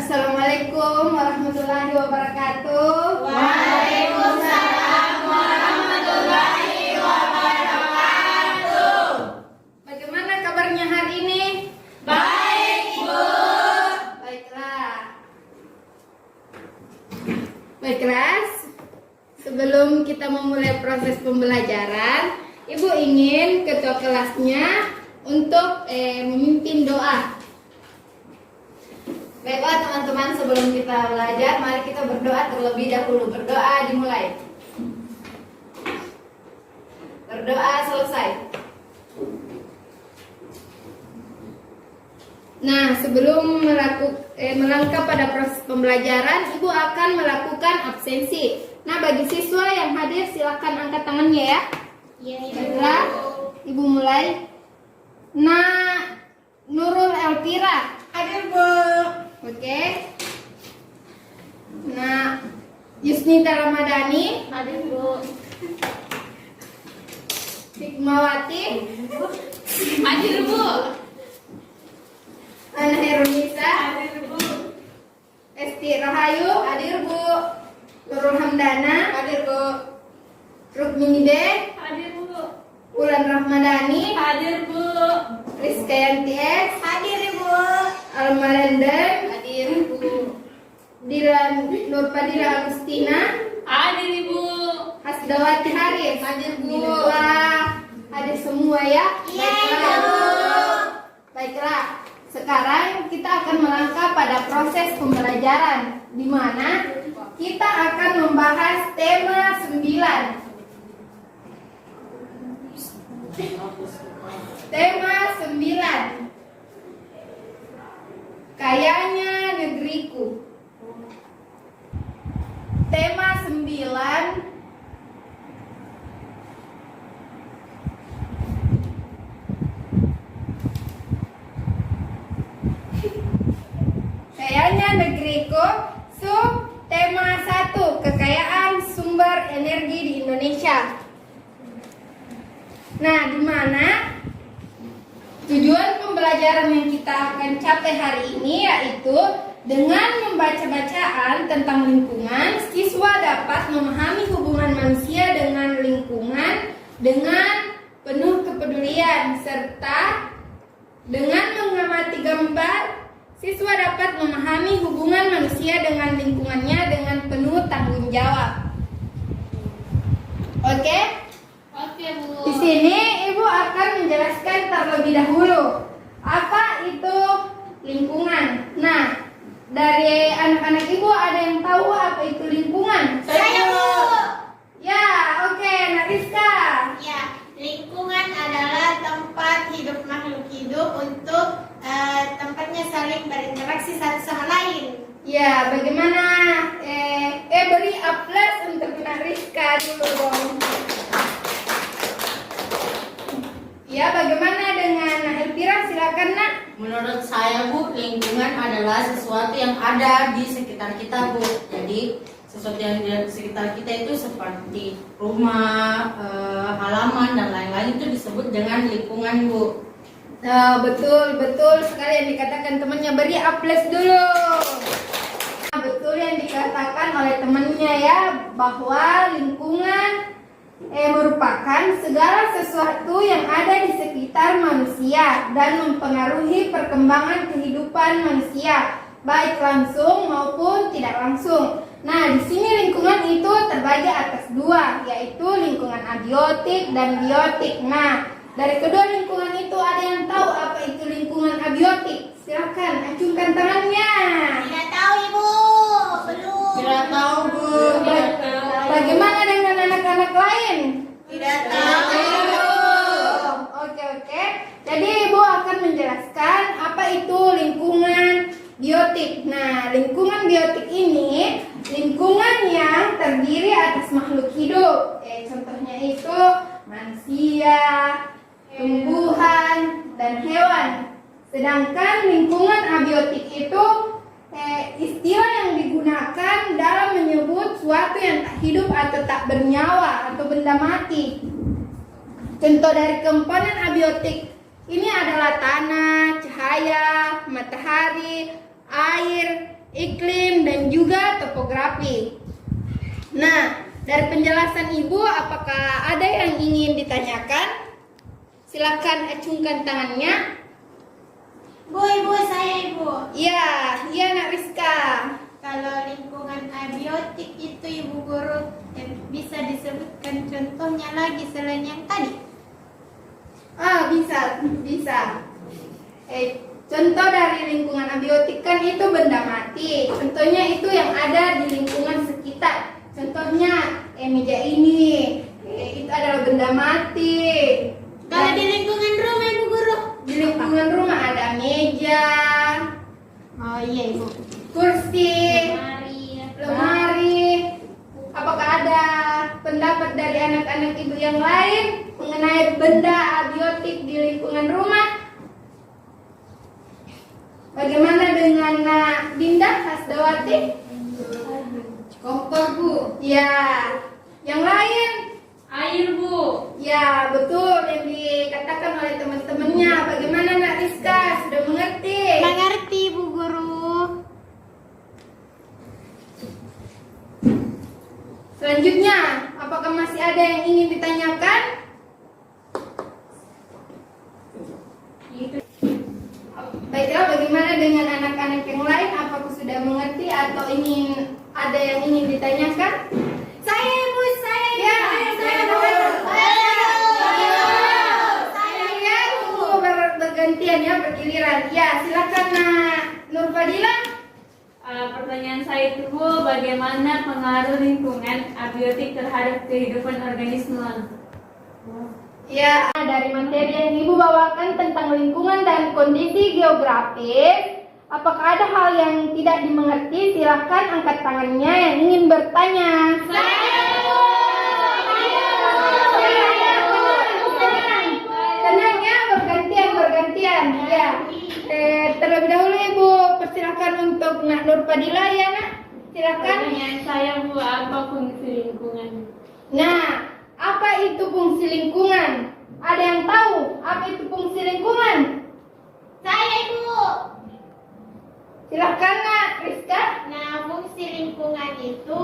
Assalamualaikum warahmatullahi wabarakatuh. Waalaikumsalam warahmatullahi wabarakatuh. Bagaimana kabarnya hari ini? Baik, Bu. Baiklah. Sebelum kita memulai proses pembelajaran, Ibu ingin ketua kelasnya untuk memimpin doa. Baiklah teman-teman, sebelum kita belajar, mari kita berdoa terlebih dahulu. Berdoa dimulai. Berdoa selesai. Nah, sebelum melangkah pada proses pembelajaran, Ibu akan melakukan absensi. Nah, bagi siswa yang hadir silakan angkat tangannya ya. Iya, Baiklah, Ibu mulai. Nah, Nurul Elvira. Hadir, Bu. Oke. Nah, Yusnita Ramadhani. Hadir, Bu. Hikmawati. Hadir, Bu. Ana Herunisa. Hadir, Bu. Esti Rahayu. Hadir, Bu. Nurul Hamdana. Hadir, Bu. Rukmini De. Hadir, Bu. Ulan Rahmadani. Hadir, Bu. Rizkyanti S. Hadir, Bu. Almalender. Hadir, Bu. Dilan Nurpadila Agustina. Hadir, Bu. Hasdawati Haris. Hadir, Bu. Wah, hadir semua ya. Iya, Baiklah. Bu. Baiklah. Sekarang kita akan melangkah pada proses pembelajaran, di mana kita akan membahas tema 9. Tema 9. Kayanya negeriku. Tema 9. Kayanya negeriku. Tema 1. Kekayaan sumber energi di Indonesia. Nah, di mana tujuan pembelajaran yang kita akan capai hari ini yaitu dengan membaca bacaan tentang lingkungan, siswa dapat memahami hubungan manusia dengan lingkungan dengan penuh kepedulian, serta dengan mengamati gambar, siswa dapat memahami hubungan manusia dengan lingkungannya dengan penuh tanggung jawab. Oke? Oke, Bu. Di sini Ibu akan menjelaskan terlebih dahulu apa itu lingkungan. Nah, dari anak-anak Ibu ada yang tahu apa itu lingkungan? Saya, Bu. Ya, oke, Nak Rizka. Ya, lingkungan adalah tempat hidup makhluk hidup untuk tempatnya saling berinteraksi satu sama lain. Ya, bagaimana? Beri aplaus untuk Nak Rizka dulu dong. Ya, bagaimana dengan Nak Elvira? Silakan, Nak. Menurut saya, Bu, lingkungan adalah sesuatu yang ada di sekitar kita, Bu. Jadi sesuatu yang di sekitar kita itu seperti rumah, halaman dan lain-lain itu disebut dengan lingkungan, Bu. Betul sekali yang dikatakan temannya. Beri aplaus dulu. Nah, betul yang dikatakan oleh temannya ya, bahwa lingkungan merupakan segala sesuatu yang ada di sekitar manusia dan mempengaruhi perkembangan kehidupan manusia, baik langsung maupun tidak langsung. Nah, di sini lingkungan itu terbagi atas dua, yaitu lingkungan abiotik dan biotik. Nah, dari kedua lingkungan itu ada yang tahu apa itu lingkungan abiotik? Silakan acungkan tangannya. Tidak tahu, Ibu. Belum. Tidak tahu, Bu. Bagaimana dengan anak-anak lain? Tidak tahu. Oke. Jadi Ibu akan menjelaskan apa itu lingkungan biotik. Nah, lingkungan biotik ini lingkungan yang terdiri atas makhluk hidup. Contohnya itu manusia, tumbuhan, dan hewan. Sedangkan lingkungan abiotik itu istilah yang digunakan dalam menyebut suatu yang tak hidup atau tak bernyawa atau benda mati. Contoh dari komponen abiotik ini adalah tanah, cahaya, matahari, air, iklim, dan juga topografi. Nah, dari penjelasan Ibu, apakah ada yang ingin ditanyakan? Silakan acungkan tangannya. Ibu, saya Ibu. Iya, iya Nak Rizka. Kalau lingkungan abiotik itu Ibu Guru, bisa disebutkan contohnya lagi selain yang tadi? Bisa. Contoh dari lingkungan abiotik kan itu benda mati. Contohnya itu yang ada di lingkungan sekitar. Contohnya meja ini, itu adalah benda mati. Kalau di lingkungan rumah Ibu Guru? Di lingkungan rumah ada meja, Oh iya Ibu. kursi, Mari. lemari. Apakah ada pendapat dari anak-anak Ibu yang lain mengenai benda abiotik di lingkungan rumah? Bagaimana dengan Nak Dinda Hasdawati? Kompor, Bu. Ya, yang lain? Air, Bu. Ya, betul yang dikatakan oleh teman-temannya. Bagaimana Nak Rizka? Sudah mengerti? Mengerti Ibu Guru. Selanjutnya, apakah masih ada yang ingin ditanyakan? Baiklah, bagaimana dengan anak-anak yang lain? Apakah sudah mengerti atau ada yang ingin ditanyakan? Saya Ibu, saya. Ya, Saya tunggu bergantian ya, bergiliran. Ya, silakan Nak Nur Fadila. Pertanyaan saya itu, Bu, bagaimana pengaruh lingkungan abiotik terhadap kehidupan organisme? Ya, dari materi yang Ibu bawakan tentang lingkungan dan kondisi geografis, apakah ada hal yang tidak dimengerti? Silakan angkat tangannya yang ingin bertanya. Tenang ya, bergantian. Ya. Terlebih dahulu Ibu persilakan untuk Nak Nur Fadila ya Nak. Silakan. Pertanyaan saya, Bu, apa fungsi lingkungan? Nah, apa itu fungsi lingkungan? Ada yang tahu apa itu fungsi lingkungan? Saya Ibu. Silakan Nak Rizka. Nah, fungsi lingkungan itu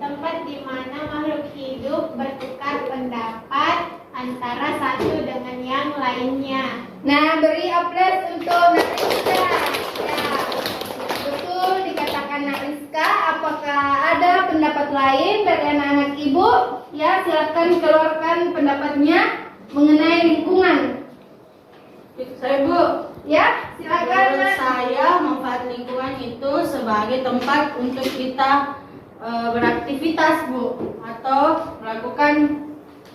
tempat di mana makhluk hidup bertukar pendapat antara satu dengan yang lainnya. Nah, beri aplaus untuk Nak Rizka. Ya, betul dikatakan Nak Rizka. Apakah ada pendapat lain dari anak-anak Ibu? Ya, silakan keluarkan pendapatnya mengenai lingkungan. Saya, Bu. Ya, silakan Menurut Nak. saya manfaat lingkungan itu sebagai tempat untuk kita beraktivitas, Bu, atau melakukan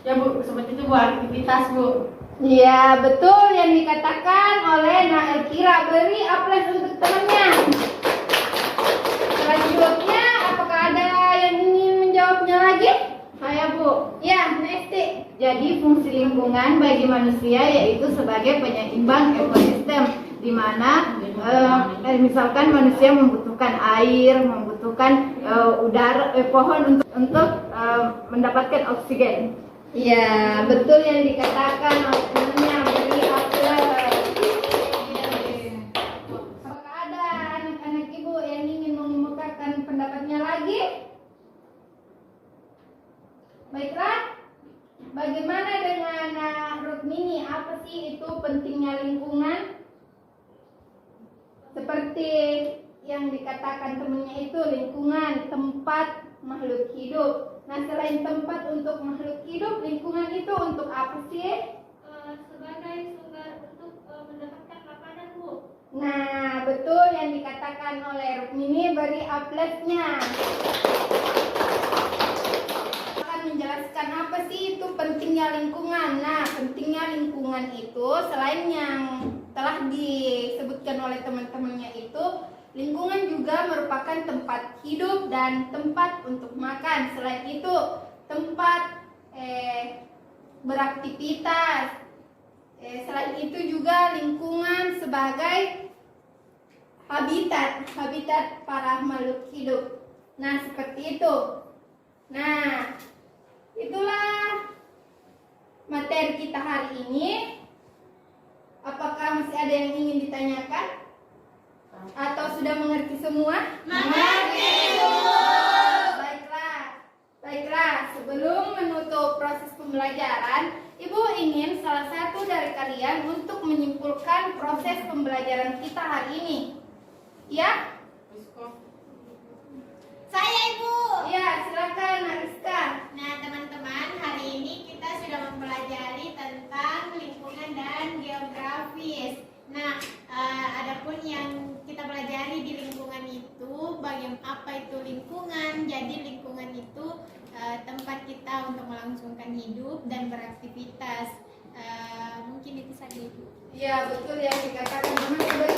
ya Bu, seperti itu Bu, aktivitas, Bu. Ya, betul yang dikatakan oleh Nak Elkira. Beri aplaus untuk temannya. Selanjutnya, apakah ada yang ingin menjawabnya lagi? Saya Bu, Ya, Nesti. jadi fungsi lingkungan bagi manusia yaitu sebagai penyeimbang ekosistem, di mana misalkan manusia membutuhkan air, membutuhkan pohon untuk mendapatkan oksigen. Ya, betul yang dikatakan oleh temannya. Beri aplaus. Apakah ada anak-anak Ibu yang ingin mengemukakan pendapatnya lagi? Baiklah, bagaimana dengan Rukmini? Apa sih itu pentingnya lingkungan? Seperti yang dikatakan temannya itu, lingkungan tempat makhluk hidup. Nah, selain tempat untuk makhluk hidup, lingkungan itu untuk apa sih? Sebagai sumber untuk mendapatkan makanan Bu. Nah, betul yang dikatakan oleh Rukmini. Beri aplausnya. Menjelaskan apa sih itu pentingnya lingkungan. Nah, pentingnya lingkungan itu selain yang telah disebutkan oleh teman-temannya itu, lingkungan juga merupakan tempat hidup dan tempat untuk makan. Selain itu, tempat beraktivitas. Selain itu juga lingkungan sebagai habitat para makhluk hidup. Nah, seperti itu. Nah, itulah materi kita hari ini. Apakah masih ada yang ingin ditanyakan? Atau sudah mengerti semua? Mengerti, Bu. Baiklah, sebelum menutup proses pembelajaran, Ibu ingin salah satu dari kalian untuk menyimpulkan proses pembelajaran kita hari ini. Ya? Saya, Ibu. Ya, silakan Ariska. Nah, teman-teman, hari ini kita sudah mempelajari tentang lingkungan dan geografis. Nah, adapun yang kita pelajari di lingkungan itu, bagaimana apa itu lingkungan? Jadi lingkungan itu tempat kita untuk melangsungkan hidup dan beraktivitas. Mungkin itu saja, Ibu. Ya, betul yang dikatakan teman-teman.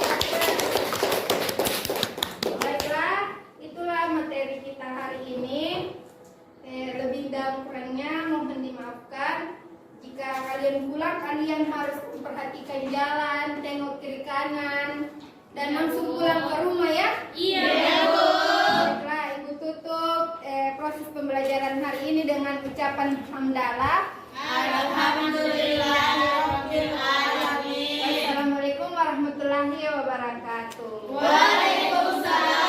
Baiklah, itulah materi kita hari ini. Lebih dan kurangnya mohon dimaafkan. Jika kalian pulang, kalian harus memperhatikan jalan, tengok kiri kanan, dan langsung pulang ke rumah ya. Iya, Bu. Baiklah, Ibu tutup proses pembelajaran hari ini dengan ucapan hamdalah. Alhamdulillahirabbil alamin. Wassalamualaikum warahmatullahi wabarakatuh. Waalaikumsalam.